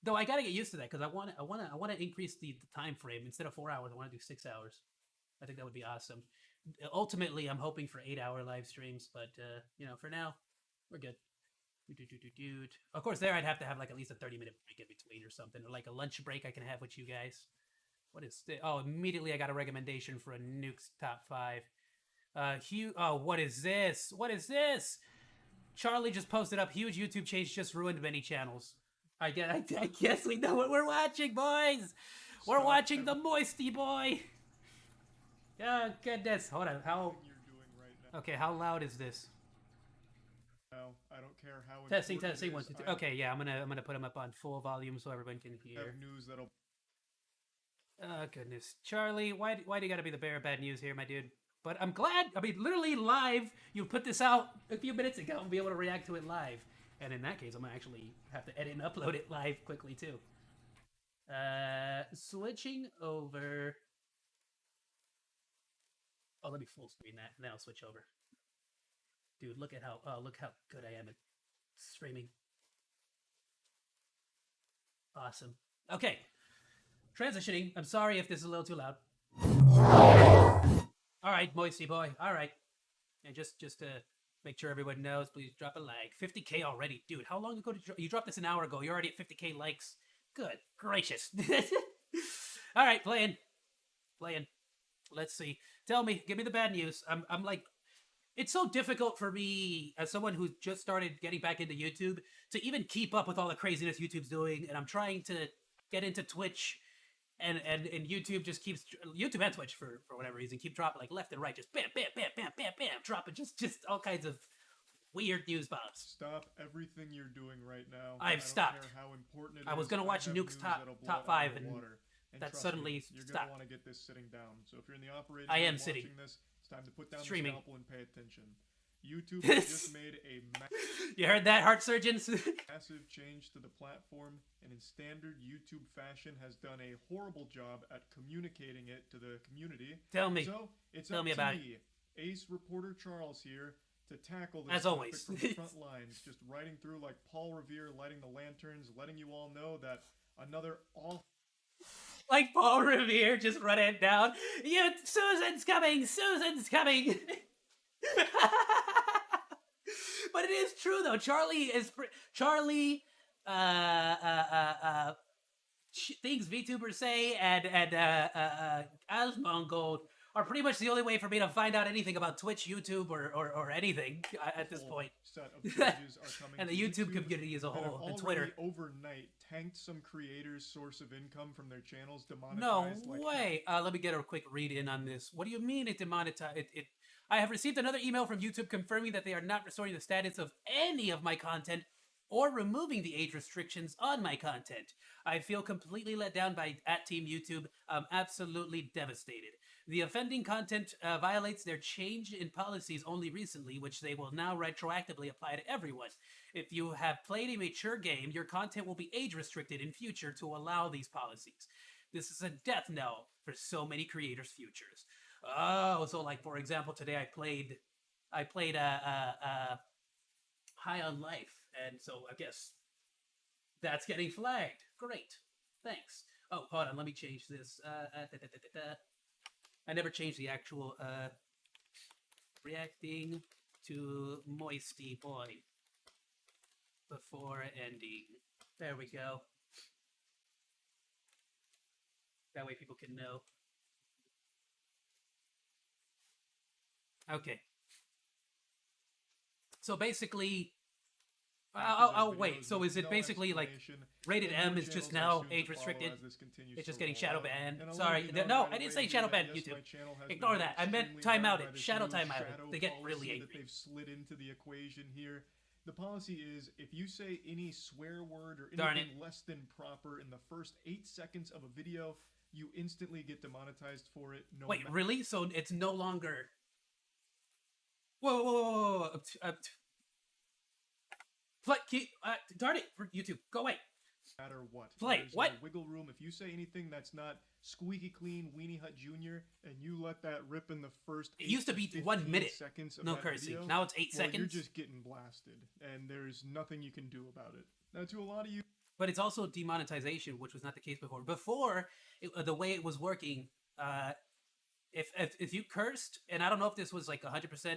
Though I gotta get used to that because I want to increase the time frame. Instead of 4 hours, I want to do 6 hours. I think that would be awesome. Ultimately, I'm hoping for 8 hour live streams, but for now, we're good. Of course, there I'd have to have like at least a 30-minute break in between or something, or like a lunch break I can have with you guys. What is this? Oh, immediately I got a recommendation for a Nuke's top 5. Hugh. Oh, what is this? What is this? Charlie just posted up. Huge YouTube change just ruined many channels. I guess we know what we're watching, boys. We're watching the Moisty Boy. Oh goodness. Hold on. How? Okay. How loud is this? No, I don't care how. Testing. 1, 2, 3. Okay. Yeah. I'm gonna put him up on full volume so everyone can hear. Have news that'll. Oh goodness, Charlie. Why do you gotta be the bearer of bad news here, my dude? But I'm glad. I mean, literally live. You put this out a few minutes ago and be able to react to it live. And in that case, I'm gonna actually have to edit and upload it live quickly too. Switching over. Oh, let me full screen that, and then I'll switch over. Dude, look how good I am at streaming. Awesome. Okay, transitioning. I'm sorry if this is a little too loud. All right, Moisty Boy. All right, and just to make sure everyone knows, please drop a like. 50K already, dude. How long ago did you dropped this? An hour ago. You're already at 50K likes. Good gracious. All right, playing. Let's see. Tell me, give me the bad news. I'm like, it's so difficult for me as someone who just started getting back into YouTube to even keep up with all the craziness YouTube's doing, and I'm trying to get into Twitch, and YouTube just keeps YouTube and Twitch for whatever reason keep dropping like left and right, just bam, dropping just all kinds of weird news bombs. Stop everything you're doing right now. I've stopped. How important I was gonna watch Nuke's top 5 and that suddenly you're stopped. gonna want to get this sitting down. So if you're in the operating I am room sitting. watching this, it's time to put down Streaming. the scalpel and pay attention. YouTube has just made a You heard that, heart surgeons? massive change to the platform, and in standard YouTube fashion has done a horrible job at communicating it to the community. Tell me. So it's Tell up me to about me, Ace reporter Charles here, to tackle this As always. from the front lines, just riding through like Paul Revere, lighting the lanterns, letting you all know that another awful. Like Paul Revere just run it down. Susan's coming! But it is true though. Charlie things VTubers say and Asmongold are pretty much the only way for me to find out anything about Twitch, YouTube, or anything at this point. Set of changes are coming And the YouTube community as a whole, and Twitter. Overnight tanked some creators' source of income from their channels, demonetized. No way. Let me get a quick read in on this. What do you mean it demonetized? I have received another email from YouTube confirming that they are not restoring the status of any of my content or removing the age restrictions on my content. I feel completely let down by @Team YouTube. I'm absolutely devastated. The offending content violates their change in policies only recently, which they will now retroactively apply to everyone. If you have played a mature game, your content will be age restricted in future to allow these policies. This is a death knell for so many creators' futures. Oh, so like for example, today I played High on Life, and so I guess that's getting flagged. Great, thanks. Oh, hold on, let me change this. I never changed the actual reacting to Moisty Boy before ending. There we go. That way people can know. Okay. So basically, oh wait. So is it basically like rated M is just now age restricted? It's just getting shadow banned. Sorry, no, I didn't say shadow ban YouTube. Ignore that. I meant timeout it. Shadow timeout it. They get really angry. They've slid into the equation here. The policy is if you say any swear word or anything less than proper in the first 8 seconds of a video, you instantly get demonetized for it. No Wait, really? So it's no longer. Whoa. Darn it, YouTube, go away. Matter what. Play. There's What? No wiggle room. If you say anything that's not squeaky clean Weenie Hut Jr. and you let that rip in the first. It used to be 1 minute. Seconds of no that cursing. video, Now it's 8 seconds. You're just getting blasted, and there's nothing you can do about it. Now, to a lot of you. but it's also demonetization, which was not the case before. Before, the way it was working, if you cursed, and I don't know if this was like 100%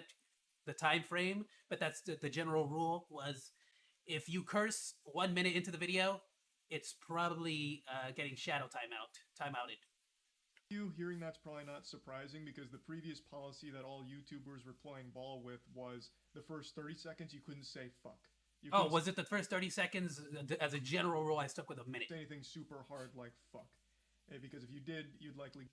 the time frame, but that's the general rule was if you curse 1 minute into the video, it's probably getting shadow timeouted. You hearing that's probably not surprising because the previous policy that all YouTubers were playing ball with was the first 30 seconds you couldn't say fuck. Oh, was it the first 30 seconds? As a general rule, I stuck with a minute. Say anything super hard like fuck. Because if you did, you'd likely...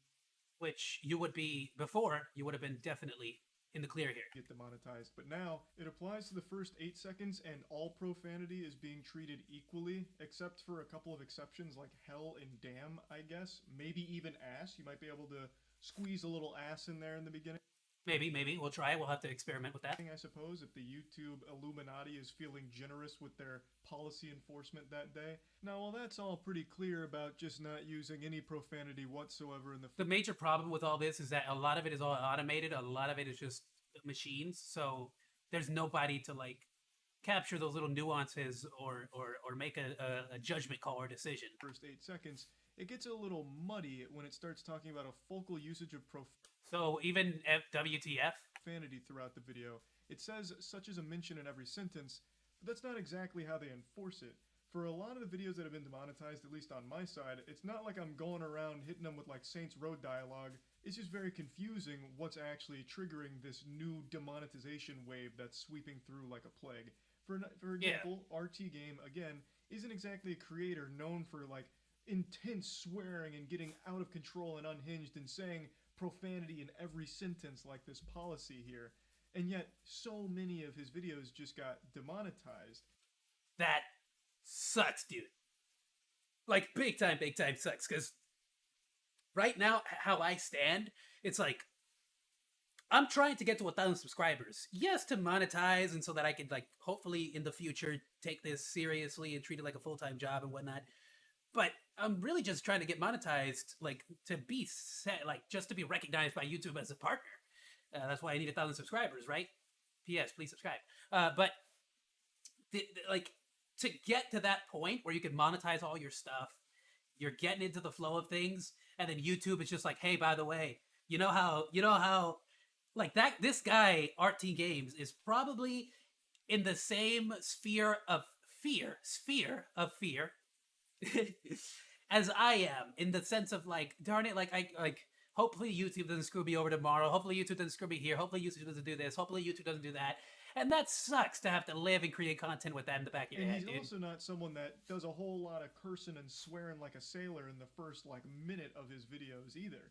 Which you would be, before, you would have been definitely in the clear here. Get demonetized. But now, it applies to the first 8 seconds and all profanity is being treated equally, except for a couple of exceptions like hell and damn, I guess. Maybe even ass. You might be able to squeeze a little ass in there in the beginning. Maybe. We'll try. We'll have to experiment with that. I suppose if the YouTube Illuminati is feeling generous with their policy enforcement that day. Now, while that's all pretty clear about just not using any profanity whatsoever in the major problem with all this is that a lot of it is all automated. A lot of it is just machines. So there's nobody to like capture those little nuances or make a judgment call or decision. First 8 seconds, it gets a little muddy when it starts talking about a focal usage of So even WTF? Profanity throughout the video. It says such as a mention in every sentence, but that's not exactly how they enforce it. For a lot of the videos that have been demonetized, at least on my side, it's not like I'm going around hitting them with like Saints Row dialogue. It's just very confusing what's actually triggering this new demonetization wave that's sweeping through like a plague. For example, RT Game, again, isn't exactly a creator known for like intense swearing and getting out of control and unhinged and saying profanity in every sentence like this policy here. And yet, so many of his videos just got demonetized. That sucks, dude. Like, big time sucks. Because right now, how I stand, it's like, I'm trying to get to 1,000 subscribers. Yes, to monetize, and so that I could, like, hopefully in the future take this seriously and treat it like a full-time job and whatnot. But I'm really just trying to get monetized, like, to be set, like, just to be recognized by YouTube as a partner. That's why I need 1,000 subscribers, right? P.S. Please subscribe. But, like, to get to that point where you can monetize all your stuff, you're getting into the flow of things, and then YouTube is just like, hey, by the way, you know how, like, this guy, RT Games, is probably in the same sphere of fear as I am, in the sense of like, darn it, like hopefully YouTube doesn't screw me over tomorrow. Hopefully YouTube doesn't screw me here. Hopefully YouTube doesn't do this. Hopefully YouTube doesn't do that. And that sucks to have to live and create content with that in the back of your head, dude. And he's also not someone that does a whole lot of cursing and swearing like a sailor in the first like minute of his videos either.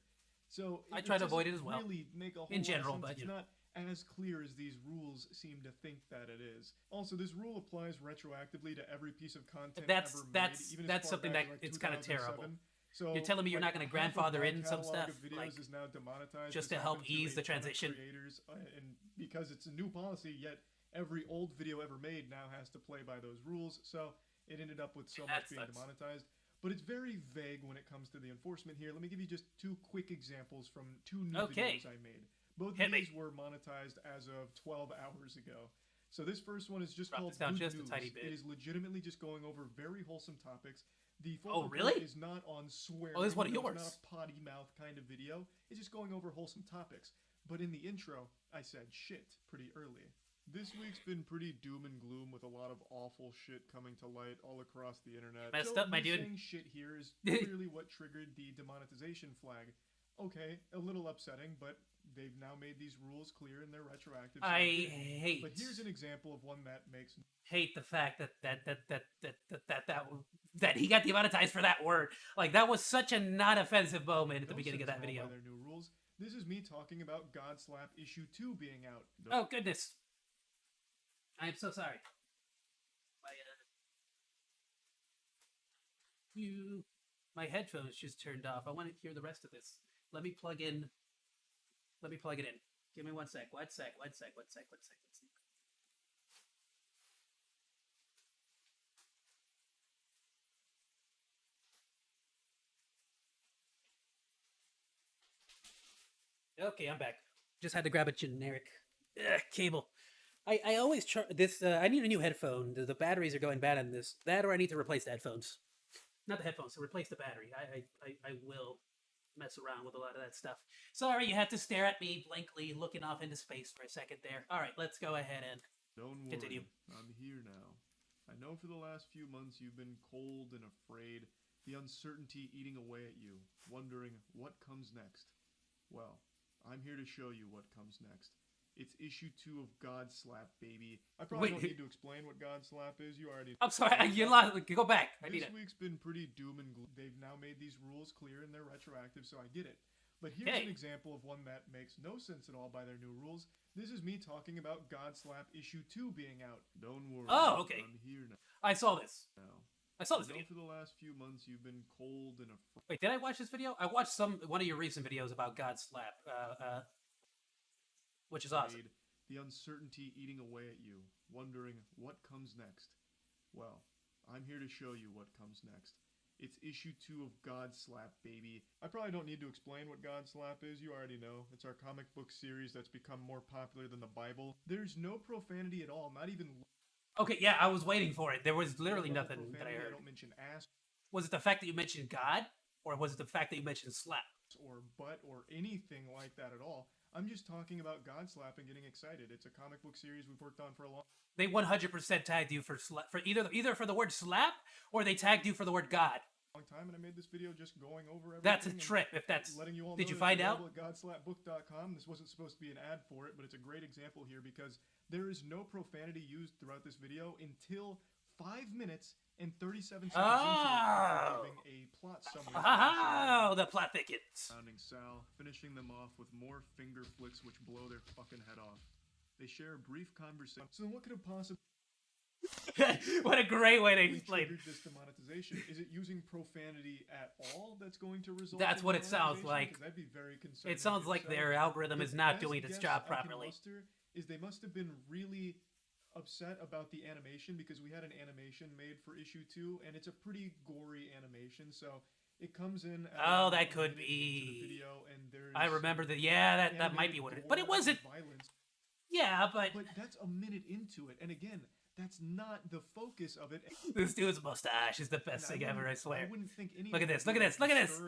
So I try to avoid it as well. Really make a whole in general, lot of sense. but it's not as clear as these rules seem to think that it is. Also, this rule applies retroactively to every piece of content ever made. Even that's something that like it's kind of terrible. So you're telling me you're not going to grandfather in some stuff, like, is now demonetized just to help ease the transition. Creators, and because it's a new policy, yet every old video ever made now has to play by those rules. So it ended up with so much being demonetized. But it's very vague when it comes to the enforcement here. Let me give you just 2 quick examples from 2 new videos I made. Both of these were monetized as of 12 hours ago. So this first one is just called Good News. It is legitimately just going over very wholesome topics. The focus is not on swearing. Oh, this is one of yours. It's not a potty mouth kind of video. It's just going over wholesome topics. But in the intro, I said shit pretty early. This week's been pretty doom and gloom with a lot of awful shit coming to light all across the internet. Messed up, my dude. Saying shit here is clearly what triggered the demonetization flag. Okay, a little upsetting, but they've now made these rules clear and they're retroactive. So but here's an example of one that makes hate the fact that he got demonetized for that word. Like, that was such a not offensive moment at the beginning of that video. By their new rules. This is me talking about Godslap issue 2 being out. Oh goodness. I am so sorry. My headphones just turned off. I want to hear the rest of this. Let me plug it in. Give me one sec. One sec. Okay, I'm back. Just had to grab a generic cable. I always this. I need a new headphone. The batteries are going bad on this. That or I need to replace the headphones. Not the headphones. To replace the battery. I will mess around with a lot of that stuff. Sorry, you had to stare at me blankly, looking off into space for a second there. All right, let's go ahead and Don't worry, continue. I'm here now. I know for the last few months you've been cold and afraid, the uncertainty eating away at you, wondering what comes next. Well, I'm here to show you what comes next. It's issue 2 of God Slap, baby. I probably don't need to explain what God Slap is. You already. I'm sorry, you lost. Go back. I need This it. week's been pretty doom and gloom. They've now made these rules clear and they're retroactive, so I get it. But here's an example of one that makes no sense at all by their new rules. This is me talking about God Slap issue 2 being out. Don't worry. Oh, okay. I'm here now. I saw this. Now. I saw this I know video. for the last few months you've been cold and afraid. Wait, did I watch this video? I watched one of your recent videos about God Slap, which is awesome. The uncertainty eating away at you, wondering what comes next. Well, I'm here to show you what comes next. It's issue 2 of God Slap, baby. I probably don't need to explain what God Slap is. You already know. It's our comic book series that's become more popular than the Bible. There's no profanity at all, not even. Okay, yeah, I was waiting for it. There was literally no nothing that I heard. I don't mention ass. Was it the fact that you mentioned God, or was it the fact that you mentioned slap? Or butt or anything like that at all. I'm just talking about God Slap and getting excited. It's a comic book series we've worked on for a long. They 100% tagged you for either for the word slap or they tagged you for the word God. Time, and I made this video just going over everything. That's a trip. If that's letting you all did know you find out? At godslapbook.com. This wasn't supposed to be an ad for it, but it's a great example here because there is no profanity used throughout this video until 5 minutes and 37 seconds into it, giving a plot summary. Oh, the plot thickets. Founding Sal, finishing them off with more finger flicks which blow their fucking head off. They share a brief conversation. So then what could have possibly what a great way to explain this demonetization. Is it using profanity at all that's going to result? That's in what it sounds like. That'd be very concerning. It sounds like their algorithm is not doing its job properly. Is they must have been really upset about the animation because we had an animation made for issue 2 and it's a pretty gory animation, so it comes in oh, that could be video and there's I remember that. Yeah, that might be what it is. But it wasn't violence. Yeah, but that's a minute into it, and again, that's not the focus of it. This dude's mustache is the best thing ever, I swear. I wouldn't think any look at this, look at this, look at this.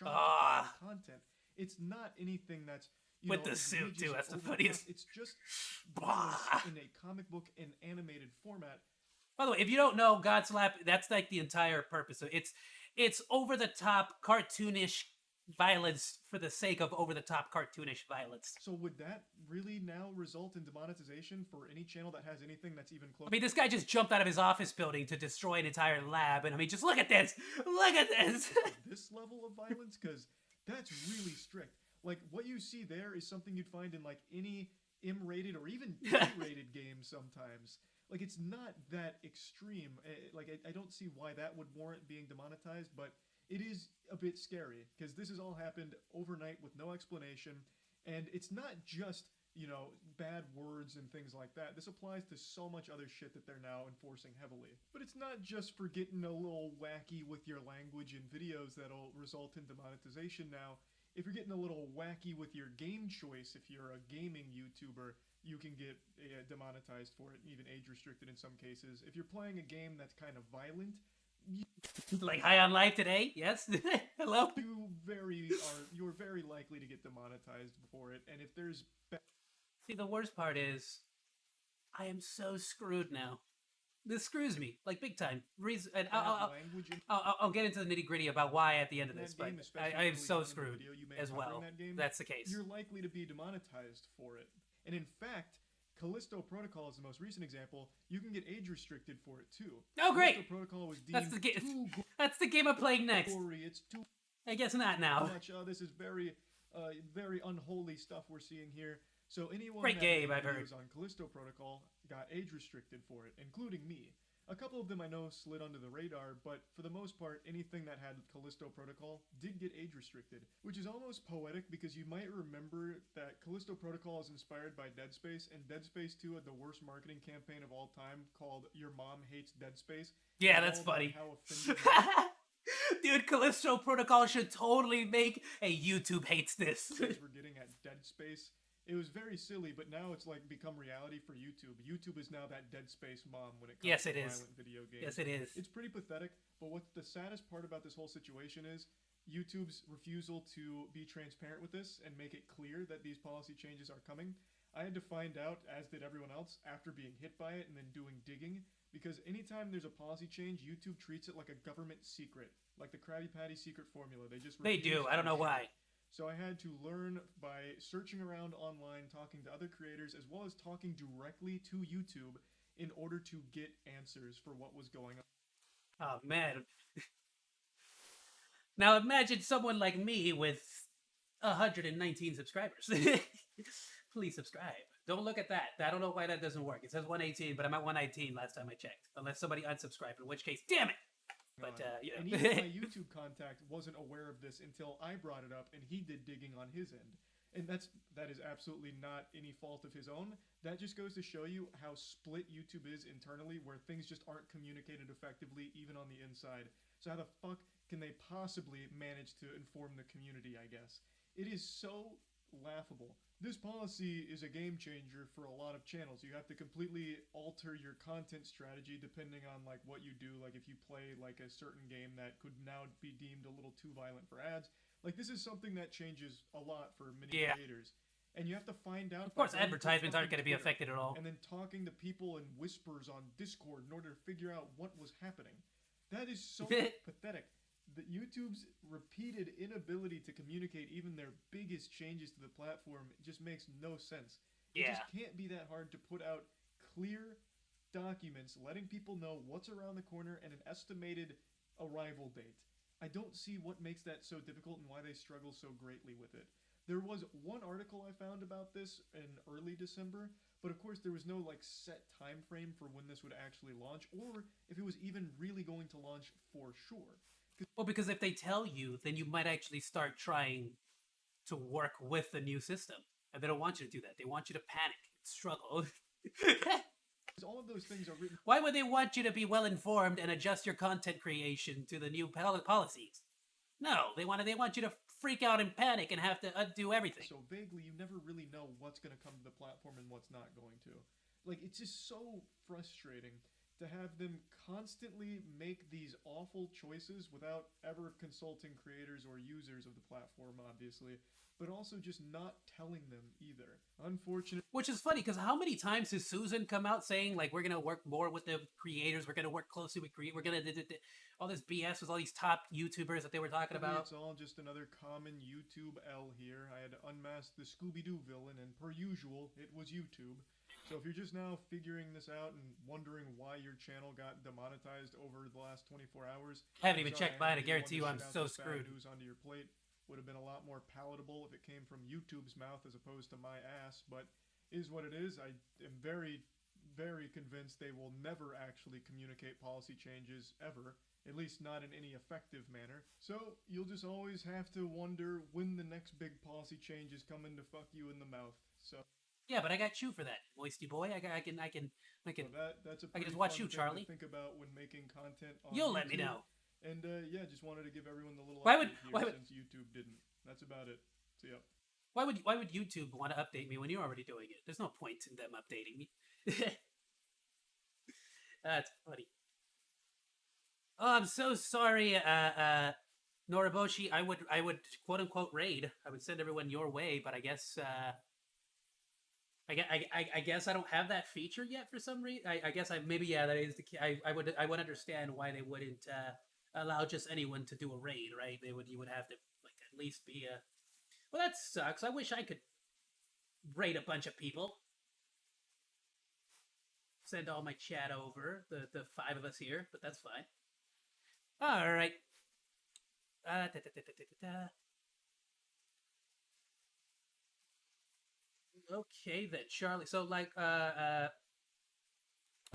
Content. It's not anything that's with the suit too. That's the funniest. It's just in a comic book and animated format. By the way, if you don't know, God Slap, that's like the entire purpose. So it's over the top, cartoonish violence for the sake of over the top, cartoonish violence. So would that really now result in demonetization for any channel that has anything that's even close? I mean, this guy just jumped out of his office building to destroy an entire lab, and I mean, just look at this! Look at this! This level of violence? Because that's really strict. Like, what you see there is something you'd find in, like, any M-rated or even G-rated game sometimes. Like, it's not that extreme. Like, I don't see why that would warrant being demonetized, but it is a bit scary, because this has all happened overnight with no explanation, and it's not just, bad words and things like that. This applies to so much other shit that they're now enforcing heavily. But it's not just for getting a little wacky with your language in videos that'll result in demonetization now. If you're getting a little wacky with your game choice, if you're a gaming YouTuber, you can get demonetized for it, even age restricted in some cases. If you're playing a game that's kind of violent, like High on Life today, yes. Hello. You're very likely to get demonetized for it, and if there's see, the worst part is, I am so screwed now. This screws me, like, big time. And I'll get into the nitty gritty about why at the end of this, but I am so screwed as well. That's the case. You're likely to be demonetized for it. And in fact, Callisto Protocol is the most recent example. You can get age restricted for it too. Oh, great! Callisto Protocol was deemed that's the game I'm playing next. It's too. I guess not now. Much. This is very unholy stuff we're seeing here. So anyone great game, I've heard, on Callisto Protocol got age restricted for it, including me. A couple of them I know slid under the radar, but for the most part, anything that had Callisto Protocol did get age restricted, which is almost poetic because you might remember that Callisto Protocol is inspired by Dead Space, and Dead Space 2 had the worst marketing campaign of all time called Your Mom Hates Dead Space. Yeah, that's funny. Dude, Callisto Protocol should totally make a YouTube hates this. We're getting at Dead Space. It was very silly, but now it's like become reality for YouTube. YouTube is now that Dead Space mom when it comes Yes, to it is. violent video games. Yes, it is. It's pretty pathetic, but what the saddest part about this whole situation is YouTube's refusal to be transparent with this and make it clear that these policy changes are coming. I had to find out, as did everyone else, after being hit by it and then doing digging, because anytime there's a policy change, YouTube treats it like a government secret, like the Krabby Patty secret formula. They do. I don't know why. So I had to learn by searching around online, talking to other creators, as well as talking directly to YouTube in order to get answers for what was going on. Oh, man. Now imagine someone like me with 119 subscribers. Please subscribe. Don't look at that. I don't know why that doesn't work. It says 118, but I'm at 119 last time I checked. Unless somebody unsubscribed, in which case, damn it! But, you know. And even my YouTube contact wasn't aware of this until I brought it up and he did digging on his end. And that is absolutely not any fault of his own. That just goes to show you how split YouTube is internally, where things just aren't communicated effectively, even on the inside. So how the fuck can they possibly manage to inform the community, I guess? It is so laughable. This policy is a game changer for a lot of channels. You have to completely alter your content strategy depending on like what you do. Like if you play like a certain game that could now be deemed a little too violent for ads. Like this is something that changes a lot for many creators. And you have to find out. Of course, advertisements aren't going to be affected at all. And then talking to people in whispers on Discord in order to figure out what was happening. That is so pathetic. That YouTube's repeated inability to communicate even their biggest changes to the platform just makes no sense. It just can't be that hard to put out clear documents letting people know what's around the corner and an estimated arrival date. I don't see what makes that so difficult and why they struggle so greatly with it. There was one article I found about this in early December, but of course there was no like set time frame for when this would actually launch or if it was even really going to launch for sure. Well, because if they tell you, then you might actually start trying to work with the new system. And they don't want you to do that. They want you to panic, struggle. All of those things are written. Why would they want you to be well informed and adjust your content creation to the new policies? No, they want you to freak out and panic and have to undo everything. So vaguely, you never really know what's going to come to the platform and what's not going to. Like, it's just so frustrating to have them constantly make these awful choices without ever consulting creators or users of the platform, obviously, but also just not telling them either. Unfortunately. Which is funny, because how many times has Susan come out saying, like, we're going to work more with the creators, we're going to work closely with creators, we're going to all this BS with all these top YouTubers that they were talking about? It's all just another common YouTube L here. I had to unmask the Scooby-Doo villain, and per usual, it was YouTube. So if you're just now figuring this out and wondering why your channel got demonetized over the last 24 hours... I haven't even checked mine. I guarantee you I'm so screwed. News onto your plate would have been a lot more palatable if it came from YouTube's mouth as opposed to my ass, but is what it is. I am very, very convinced they will never actually communicate policy changes ever, at least not in any effective manner. So you'll just always have to wonder when the next big policy change is coming to fuck you in the mouth. So... Yeah, but I got you for that, moisty boy. I can that's a I can just watch you, thing Charlie. To think about when making content on You'll YouTube. let me know. And yeah, just wanted to give everyone the little Why update would since YouTube didn't. That's about it. So yeah. Why would YouTube want to update me when you're already doing it? There's no point in them updating me. That's funny. Oh, I'm so sorry, Noriboshi. I would quote unquote raid. I would send everyone your way, but I guess I guess I don't have that feature yet for some reason. I guess maybe that is the key. I would understand why they wouldn't allow just anyone to do a raid, right? You would have to like at least be a. Well, that sucks. I wish I could raid a bunch of people. Send all my chat over, the 5 of us here, but that's fine. All right. Okay then, Charlie. So like, all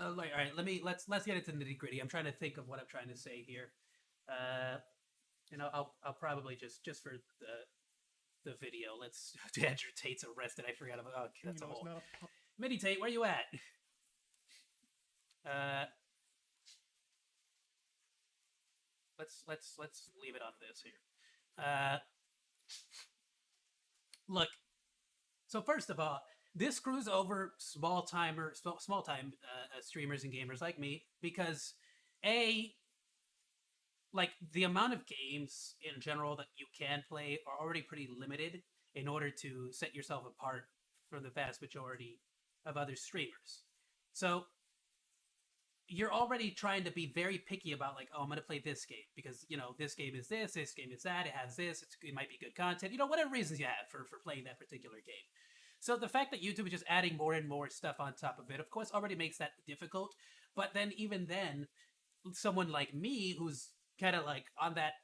right. Let's get into the nitty gritty. I'm trying to think of what I'm trying to say here. And I'll probably just for the video. Let's Andrew Tate's arrested. I forgot about. Oh, that's a whole. Mini Tate, where you at? Let's leave it on this here. Look, So first of all, this screws over small time streamers and gamers like me because a like the amount of games in general that you can play are already pretty limited in order to set yourself apart from the vast majority of other streamers. So you're already trying to be very picky about like, oh, I'm gonna play this game because this game is this game is that, it has this, it might be good content, whatever reasons you have for playing that particular game. So the fact that YouTube is just adding more and more stuff on top of it, of course, already makes that difficult. But then even then, someone like me who's kind of like on that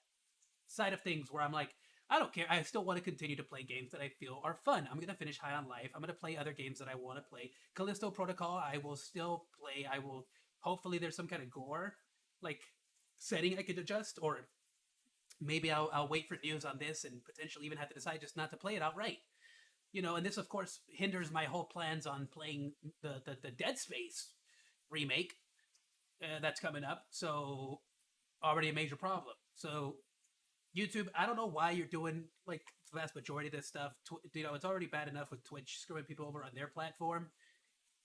side of things where I'm like, I don't care. I still want to continue to play games that I feel are fun. I'm gonna finish High on Life. I'm gonna play other games that I want to play. Callisto Protocol, I will still play. I will. Hopefully, there's some kind of gore like setting I could adjust, or maybe I'll wait for news on this and potentially even have to decide just not to play it outright. And this of course hinders my whole plans on playing the Dead Space remake that's coming up. So already a major problem. So YouTube, I don't know why you're doing like the vast majority of this stuff. It's already bad enough with Twitch screwing people over on their platform,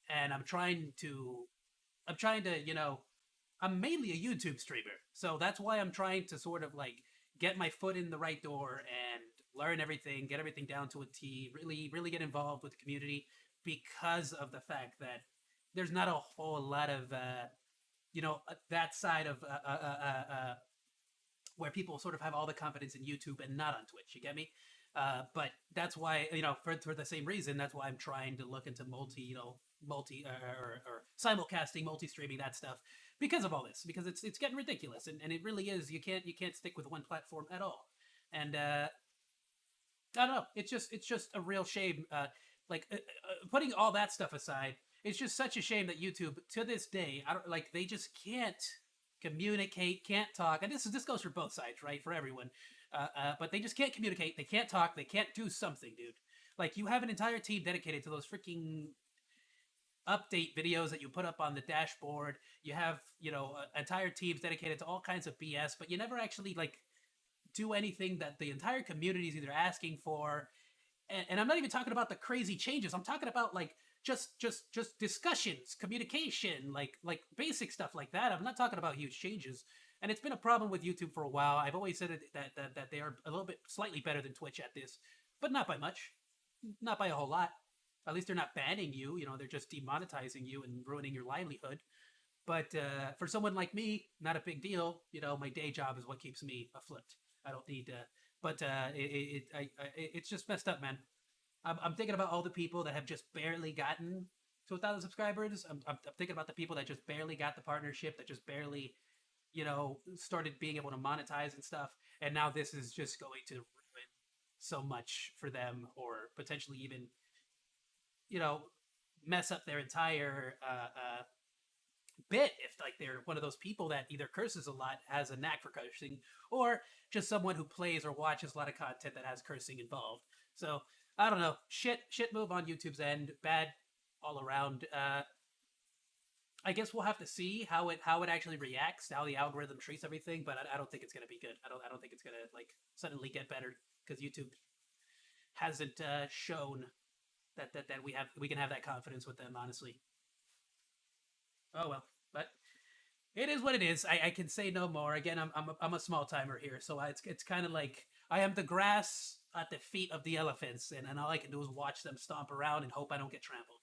and I'm mainly a YouTube streamer, so that's why I'm trying to sort of like get my foot in the right door and learn everything, get everything down to a T, really, really get involved with the community because of the fact that there's not a whole lot of that side of where people sort of have all the confidence in YouTube and not on Twitch. You get me? But that's why, for the same reason, that's why I'm trying to look into multi or simulcasting, multi-streaming, that stuff, because of all this, because it's getting ridiculous, and it really is. You can't stick with one platform at all, and I don't know. It's just a real shame. Putting all that stuff aside, it's just such a shame that YouTube to this day, they just can't communicate, can't talk, and this goes for both sides, right? For everyone, but they just can't communicate. They can't talk. They can't do something, dude. Like, you have an entire team dedicated to those freaking update videos that you put up on the dashboard. You have entire teams dedicated to all kinds of BS, but you never actually do anything that the entire community is either asking for. And I'm not even talking about the crazy changes. I'm talking about just discussions, communication, like basic stuff like that. I'm not talking about huge changes. And it's been a problem with YouTube for a while. I've always said that they are a little bit slightly better than Twitch at this, but not by much, not by a whole lot. At least they're not banning you. They're just demonetizing you and ruining your livelihood. But for someone like me, not a big deal. My day job is what keeps me afloat. I don't need. It's just messed up, man. I'm thinking about all the people that have just barely gotten to 1,000 subscribers. I'm thinking about the people that just barely got the partnership, that just barely, started being able to monetize and stuff. And now this is just going to ruin so much for them, or potentially even, mess up their entire bit if they're one of those people that either curses a lot, has a knack for cursing, or just someone who plays or watches a lot of content that has cursing involved. So I don't know. Shit move on YouTube's end. Bad all around. I guess we'll have to see how it actually reacts, how the algorithm treats everything. But I don't think it's gonna be good. I don't think it's gonna suddenly get better, because YouTube hasn't shown that we can have that confidence with them, honestly. Oh well, but it is what it is. I can say no more. Again, I'm a small timer here, so it's kind of like I am the grass at the feet of the elephants, and all I can do is watch them stomp around and hope I don't get trampled.